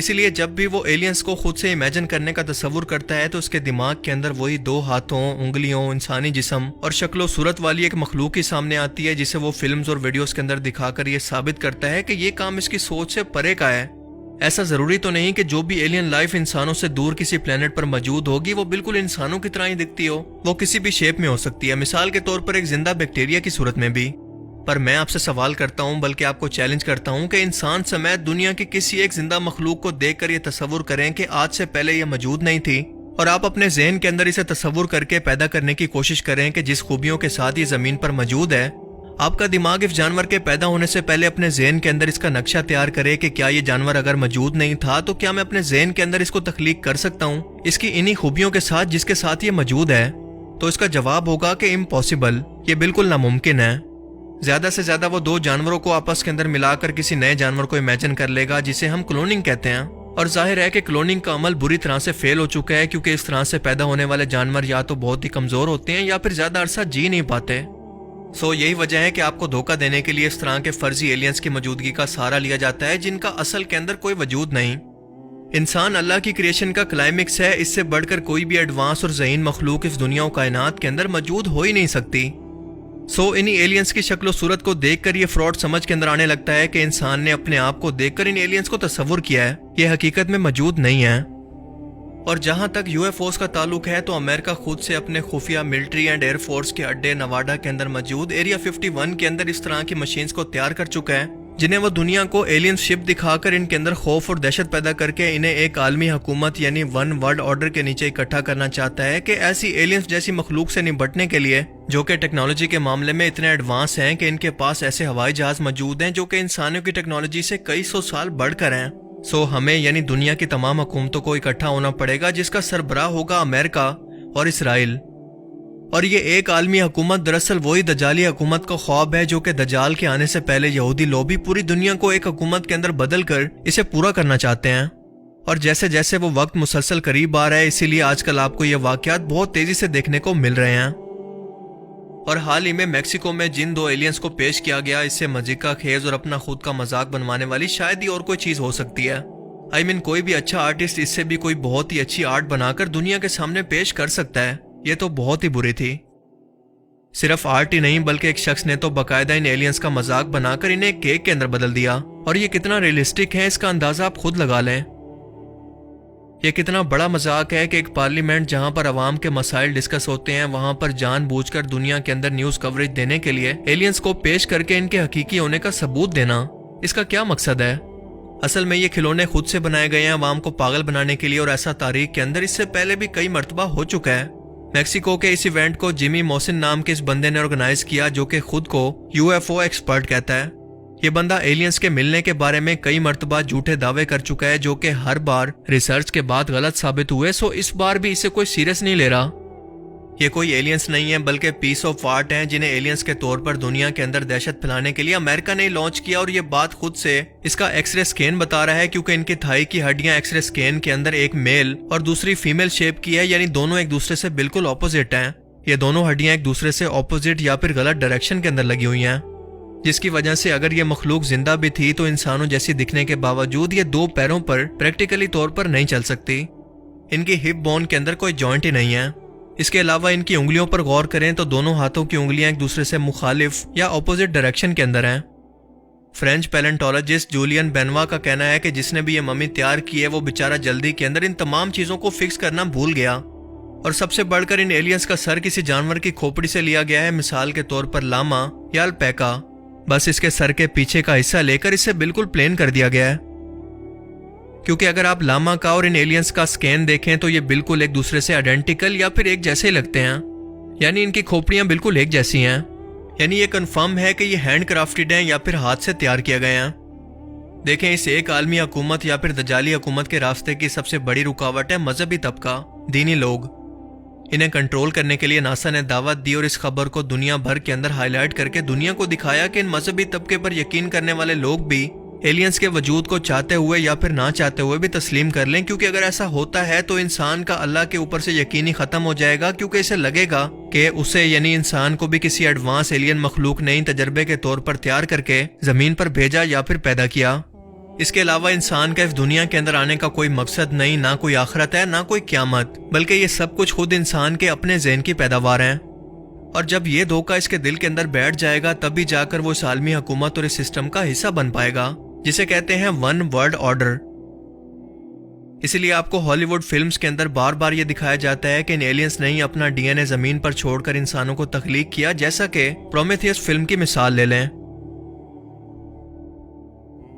اسی لیے جب بھی وہ ایلینز کو خود سے امیجن کرنے کا تصور کرتا ہے تو اس کے دماغ کے اندر وہی 2 ہاتھوں، انگلیوں، انسانی جسم اور شکل و صورت والی ایک مخلوق ہی سامنے آتی ہے، جسے وہ فلمز اور ویڈیوز کے اندر دکھا کر یہ ثابت کرتا ہے کہ یہ کام اس کی سوچ سے پرے کا ہے۔ ایسا ضروری تو نہیں کہ جو بھی ایلین لائف انسانوں سے دور کسی پلینٹ پر موجود ہوگی وہ بالکل انسانوں کی طرح ہی دکھتی ہو، وہ کسی بھی شیپ میں ہو سکتی ہے، مثال کے طور پر ایک زندہ بیکٹیریا کی صورت میں بھی۔ پر میں آپ سے سوال کرتا ہوں، بلکہ آپ کو چیلنج کرتا ہوں کہ انسان سمیت دنیا کی کسی ایک زندہ مخلوق کو دیکھ کر یہ تصور کریں کہ آج سے پہلے یہ موجود نہیں تھی، اور آپ اپنے ذہن کے اندر اسے تصور کر کے پیدا کرنے کی کوشش کریں کہ جس خوبیوں کے ساتھ یہ زمین پر موجود ہے۔ آپ کا دماغ اس جانور کے پیدا ہونے سے پہلے اپنے ذہن کے اندر اس کا نقشہ تیار کرے کہ کیا یہ جانور اگر موجود نہیں تھا تو کیا میں اپنے ذہن کے اندر اس کو تخلیق کر سکتا ہوں اس کی انہی خوبیوں کے ساتھ جس کے ساتھ یہ موجود ہے؟ تو اس کا جواب ہوگا کہ امپاسبل، یہ بالکل ناممکن ہے۔ زیادہ سے زیادہ وہ 2 جانوروں کو آپس کے اندر ملا کر کسی نئے جانور کو امیجن کر لے گا جسے ہم کلوننگ کہتے ہیں، اور ظاہر ہے کہ کلوننگ کا عمل بری طرح سے فیل ہو چکا ہے، کیونکہ اس طرح سے پیدا ہونے والے جانور یا تو بہت ہی کمزور ہوتے ہیں یا پھر زیادہ عرصہ جی نہیں پاتے۔ یہی وجہ ہے کہ آپ کو دھوکہ دینے کے لیے اس طرح کے فرضی ایلینز کی موجودگی کا سہارا لیا جاتا ہے جن کا اصل کے اندر کوئی وجود نہیں۔ انسان اللہ کی کریشن کا کلائمیکس ہے، اس سے بڑھ کر کوئی بھی ایڈوانس اور ذہین مخلوق اس دنیا و کائنات کے اندر موجود ہو ہی نہیں سکتی۔ انہی ایلینز کی شکل و صورت کو دیکھ کر یہ فراڈ سمجھ کے اندر آنے لگتا ہے کہ انسان نے اپنے آپ کو دیکھ کر ان ایلینز کو تصور کیا ہے، یہ حقیقت میں موجود نہیں ہے۔ اور جہاں تک UFOs کا تعلق ہے تو امریکہ خود سے اپنے خفیہ ملٹری اینڈ ایئر فورس کے اڈے نواڈا کے اندر موجود ایریا 51 کے اندر اس طرح کی مشینز کو تیار کر چکا ہے جنہیں وہ دنیا کو ایلین شپ دکھا کر ان کے اندر خوف اور دہشت پیدا کر کے انہیں ایک عالمی حکومت یعنی ون ورلڈ آرڈر کے نیچے اکٹھا کرنا چاہتا ہے کہ ایسی ایلینز جیسی مخلوق سے نمٹنے کے لیے جو کہ ٹیکنالوجی کے معاملے میں اتنے ایڈوانس ہیں کہ ان کے پاس ایسے ہوائی جہاز موجود ہیں جو کہ انسانوں کی ٹیکنالوجی سے کئی 100 سال بڑھ کر ہیں۔ ہمیں یعنی دنیا کی تمام حکومتوں کو اکٹھا ہونا پڑے گا جس کا سربراہ ہوگا امریکہ اور اسرائیل، اور یہ ایک عالمی حکومت دراصل وہی دجالی حکومت کا خواب ہے جو کہ دجال کے آنے سے پہلے یہودی لوبی پوری دنیا کو ایک حکومت کے اندر بدل کر اسے پورا کرنا چاہتے ہیں۔ اور جیسے جیسے وہ وقت مسلسل قریب آ رہا ہے اسی لیے آج کل آپ کو یہ واقعات بہت تیزی سے دیکھنے کو مل رہے ہیں۔ اور حال ہی میں میکسیکو میں جن 2 ایلینز کو پیش کیا گیا اس سے مزیکا خیز اور اپنا خود کا مذاق بنوانے والی شاید ہی اور کوئی چیز ہو سکتی ہے۔ کوئی بھی اچھا آرٹسٹ اس سے بھی کوئی بہت ہی اچھی آرٹ بنا کر دنیا کے سامنے پیش کر سکتا ہے، یہ تو بہت ہی بری تھی۔ صرف آرٹ ہی نہیں بلکہ ایک شخص نے تو باقاعدہ ان ایلینز کا مذاق بنا کر انہیں ایک کیک کے اندر بدل دیا، اور یہ کتنا ریئلسٹک ہے اس کا اندازہ آپ خود لگا لیں۔ یہ کتنا بڑا مذاق ہے کہ ایک پارلیمنٹ جہاں پر عوام کے مسائل ڈسکس ہوتے ہیں وہاں پر جان بوجھ کر دنیا کے اندر نیوز کوریج دینے کے لیے ایلینز کو پیش کر کے ان کے حقیقی ہونے کا ثبوت دینا، اس کا کیا مقصد ہے؟ اصل میں یہ کھلونے خود سے بنائے گئے ہیں عوام کو پاگل بنانے کے لیے، اور ایسا تاریخ کے اندر اس سے پہلے بھی کئی مرتبہ ہو چکا ہے۔ میکسیکو کے اس ایونٹ کو جیمی موسن نام کے اس بندے نے آرگنائز کیا جو کہ خود کو UFO ایکسپرٹ کہتا ہے۔ یہ بندہ ایلینز کے ملنے کے بارے میں کئی مرتبہ جھوٹے دعوے کر چکا ہے جو کہ ہر بار ریسرچ کے بعد غلط ثابت ہوئے، اس بار بھی اسے کوئی سیریس نہیں لے رہا۔ یہ کوئی ایلینز نہیں ہے بلکہ پیس آف آرٹ ہیں جنہیں ایلینز کے طور پر دنیا کے اندر دہشت پھیلانے کے لیے امریکہ نے لانچ کیا، اور یہ بات خود سے اس کا ایکس رے سکین بتا رہا ہے کیونکہ ان کی تھائی کی ہڈیاں ایکس رے سکین کے اندر ایک میل اور دوسری فیمیل شیپ کی ہے، یعنی دونوں ایک دوسرے سے بالکل اپوزٹ ہیں۔ یہ دونوں ہڈیاں ایک دوسرے سے اپوزٹ یا پھر غلط ڈائریکشن کے اندر لگی ہوئی ہیں، جس کی وجہ سے اگر یہ مخلوق زندہ بھی تھی تو انسانوں جیسی دکھنے کے باوجود یہ 2 پیروں پر پریکٹیکلی طور پر نہیں چل سکتی۔ ان کی ہپ بون کے اندر کوئی جوائنٹ ہی نہیں ہے۔ اس کے علاوہ ان کی انگلیوں پر غور کریں تو دونوں ہاتھوں کی انگلیاں ایک دوسرے سے مخالف یا اپوزٹ ڈائریکشن کے اندر ہیں۔ فرینچ پیلنٹولوجسٹ جولین بینوا کا کہنا ہے کہ جس نے بھی یہ ممی تیار کی ہے وہ بیچارہ جلدی کے اندر ان تمام چیزوں کو فکس کرنا بھول گیا، اور سب سے بڑھ کر ان ایلینز کا سر کسی جانور کی کھوپڑی سے لیا گیا ہے، مثال کے طور پر لاما یا الپیکا، بس اس کے سر کے پیچھے کا حصہ لے کر اسے بالکل پلین کر دیا گیا ہے۔ کیونکہ اگر آپ لاما کا اور ان ایلینز کا سکین دیکھیں تو یہ بالکل ایک دوسرے سے آئیڈینٹیکل یا پھر ایک جیسے ہی لگتے ہیں، یعنی ان کی کھوپڑیاں بالکل ایک جیسی ہیں، یعنی یہ کنفرم ہے کہ یہ ہینڈ کرافٹڈ ہیں یا پھر ہاتھ سے تیار کیا گئے ہیں۔ دیکھیں اس ایک عالمی حکومت یا پھر دجالی حکومت کے راستے کی سب سے بڑی رکاوٹ ہے مذہبی طبقہ، دینی لوگ۔ انہیں کنٹرول کرنے کے لیے ناسا نے دعوت دی اور اس خبر کو دنیا بھر کے اندر ہائی لائٹ کر کے دنیا کو دکھایا کہ ان مذہبی طبقے پر یقین کرنے والے لوگ بھی ایلینز کے وجود کو چاہتے ہوئے یا پھر نہ چاہتے ہوئے بھی تسلیم کر لیں، کیونکہ اگر ایسا ہوتا ہے تو انسان کا اللہ کے اوپر سے یقین ہی ختم ہو جائے گا، کیونکہ اسے لگے گا کہ اسے یعنی انسان کو بھی کسی ایڈوانس ایلین مخلوق نے تجربے کے طور پر تیار کر کے زمین پر بھیجا یا پھر پیدا کیا۔ اس کے علاوہ انسان کا اس دنیا کے اندر آنے کا کوئی مقصد نہیں، نہ کوئی آخرت ہے، نہ کوئی قیامت، بلکہ یہ سب کچھ خود انسان کے اپنے ذہن کی پیداوار ہیں۔ اور جب یہ دھوکہ اس کے دل کے اندر بیٹھ جائے گا تب بھی جا کر وہ اس عالمی حکومت اور اس سسٹم کا حصہ بن پائے گا جسے کہتے ہیں ون ورلڈ آرڈر۔ اسی لیے آپ کو ہالی ووڈ فلمز کے اندر بار بار یہ دکھایا جاتا ہے کہ ان ایلینز نے ہی اپنا ڈی این اے زمین پر چھوڑ کر انسانوں کو تخلیق کیا، جیسا کہ پرومیتھیوس فلم کی مثال لے لیں۔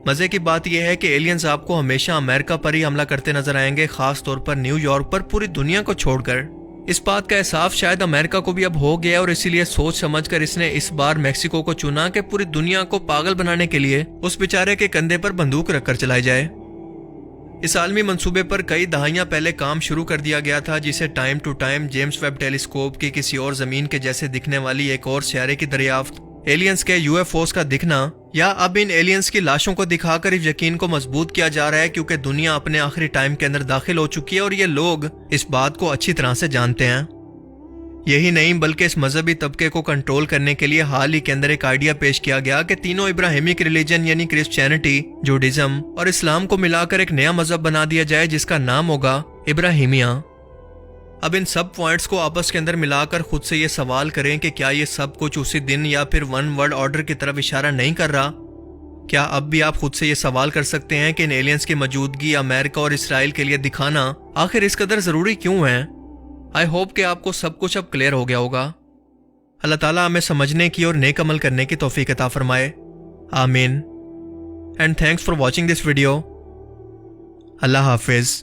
مزے کی بات یہ ہے کہ ایلینز آپ کو ہمیشہ امریکہ پر ہی حملہ کرتے نظر آئیں گے، خاص طور پر نیو یارک پر پوری دنیا کو چھوڑ کر۔ اس بات کا احساس شاید امریکہ کو بھی اب ہو گیا اور اسی لیے سوچ سمجھ کر اس نے اس بار میکسیکو کو چنا کہ پوری دنیا کو پاگل بنانے کے لیے اس بیچارے کے کندھے پر بندوق رکھ کر چلائی جائے۔ اس عالمی منصوبے پر کئی دہائیاں پہلے کام شروع کر دیا گیا تھا، جسے time to time James Webb telescope کی کسی اور زمین کے جیسے دکھنے والی ایک اور سیارے کی دریافت، ایلینز کے یو ایف اوز کا دکھنا، یا اب ان ایلینز کی لاشوں کو دکھا کر اس یقین کو مضبوط کیا جا رہا ہے کیونکہ دنیا اپنے آخری ٹائم کے اندر داخل ہو چکی ہے اور یہ لوگ اس بات کو اچھی طرح سے جانتے ہیں۔ یہی نہیں بلکہ اس مذہبی طبقے کو کنٹرول کرنے کے لیے حال ہی کے اندر ایک آئیڈیا پیش کیا گیا کہ تینوں ابراہیمک ریلیجن یعنی کرسچینٹی، جوڈازم اور اسلام کو ملا کر ایک نیا مذہب بنا دیا جائے جس کا نام ہوگا ابراہیمیہ۔ اب ان سب پوائنٹس کو آپس کے اندر ملا کر خود سے یہ سوال کریں کہ کیا یہ سب کچھ اسی دن یا پھر ون ورلڈ آرڈر کی طرف اشارہ نہیں کر رہا؟ کیا اب بھی آپ خود سے یہ سوال کر سکتے ہیں کہ ان ایلینز کی موجودگی امریکہ اور اسرائیل کے لیے دکھانا آخر اس قدر ضروری کیوں ہے؟ آئی ہوپ کہ آپ کو سب کچھ اب کلیئر ہو گیا ہوگا۔ اللہ تعالیٰ ہمیں سمجھنے کی اور نیک عمل کرنے کی توفیق عطا فرمائے، آمین۔ And thanks for watching this video. اللہ حافظ۔